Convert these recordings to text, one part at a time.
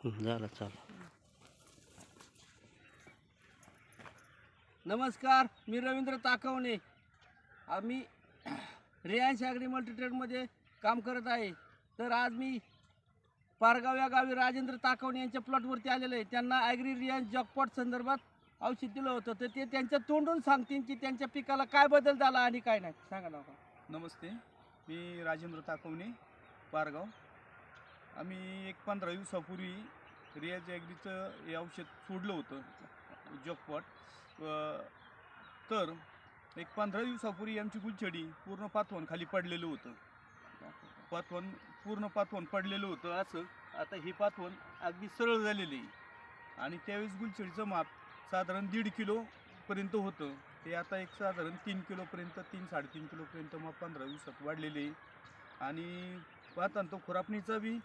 झालं चालेल. नमस्कार, मी रवींद्र ताकवणे. आम्ही रियांश ॲग्री मल्टीट्रेडमध्ये काम करत आहे. तर आज मी पारगाव या गावी राजेंद्र ताकवणे यांच्या प्लॉटवरती आलेलो आहे. त्यांना ॲग्री रियांश जॉकपॉट संदर्भात औषध दिलं होतं, तर ते त्यांच्या तोंडून सांगतील की त्यांच्या पिकाला काय बदल झाला आणि काय नाही. सांगा ना. नमस्ते, मी राजेंद्र ताकवणे, पारगाव. आम्ही एक 15 दिवसापूर्वी रियाज ॲग्रीचं हे औषध सोडलं होतं जॉकपॉट. तर एक 15 दिवसापूर्वी आमची गुलछडी पूर्ण पातवण खाली पडलेलं होतं. पूर्ण पातवण पडलेलं होतं. असं आता हे पातवण अगदी सरळ झालेलं आहे आणि त्यावेळेस गुलछडीचं माप साधारण 1.5 किलोपर्यंत होतं. ते आता एक साधारण 3 किलोपर्यंत 3-3.5 किलोपर्यंत मग 15 दिवसात वाढलेले आहे. आणि पाहताना तो खुरापणीचा बी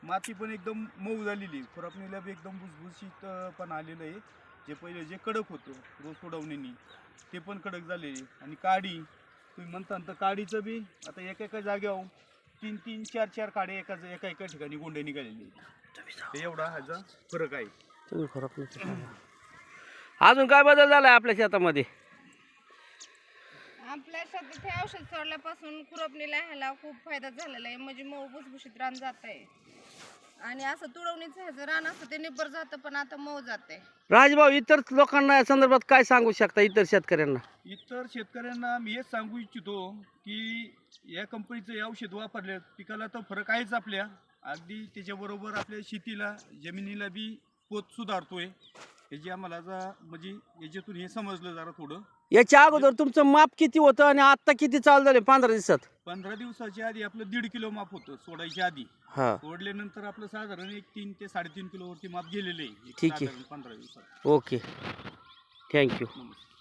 माती पण एकदम मऊ झालेली आहे. खुरापणीला बी एकदम भुसभुशीत पण आलेलं आहे. जे पहिले जे कडक होतं रोज सोडवण्यानी ते पण कडक झाले. आणि काडी तुम्ही म्हणता तर काडीचं बी आता एका जागेवर 3-3, 4-4 काडे एका ठिकाणी गोंडे निघालेले. ते एवढा ह्याचा फरक आहे. तुम्ही फरक नाही. अजून काय बदल झालाय आपल्या शेतामध्ये? आपल्या शेतात हे औषध सोडल्यापासून खुरपणीला ह्याला खूप फायदा झालेला आहे. म्हणजे मऊ भुसभुशीत रान जात आहे आणि असं तुडवणीचं ह्याचं रान असतं ते निब्बर जातं, पण आता मऊ जाते. राजभाऊ, इतर लोकांना या संदर्भात काय सांगू शकता? इतर शेतकऱ्यांना मी हेच सांगू इच्छितो की या कंपनीचं हे औषध वापरले पिकाला तर फरक आहेच आपल्या. अगदी त्याच्याबरोबर आपल्या शेतीला जमिनीला बी पोत सुधारतोय. याची आम्हाला म्हणजे याच्यातून हे समजलं जरा थोडं. याच्या अगोदर तुमचं माप किती होतं आणि आता किती चालू झाले 15 दिवसात? 15 दिवसाच्या आधी आपलं 1.5 किलो माप होतं सोडायच्या आधी. हा, सोडल्यानंतर आपलं साधारण एक 3 ते 3.5 किलोवरती माप गेलेलं आहे. ठीक आहे. 15 दिवसात. Okay, thank you. नमस्कार.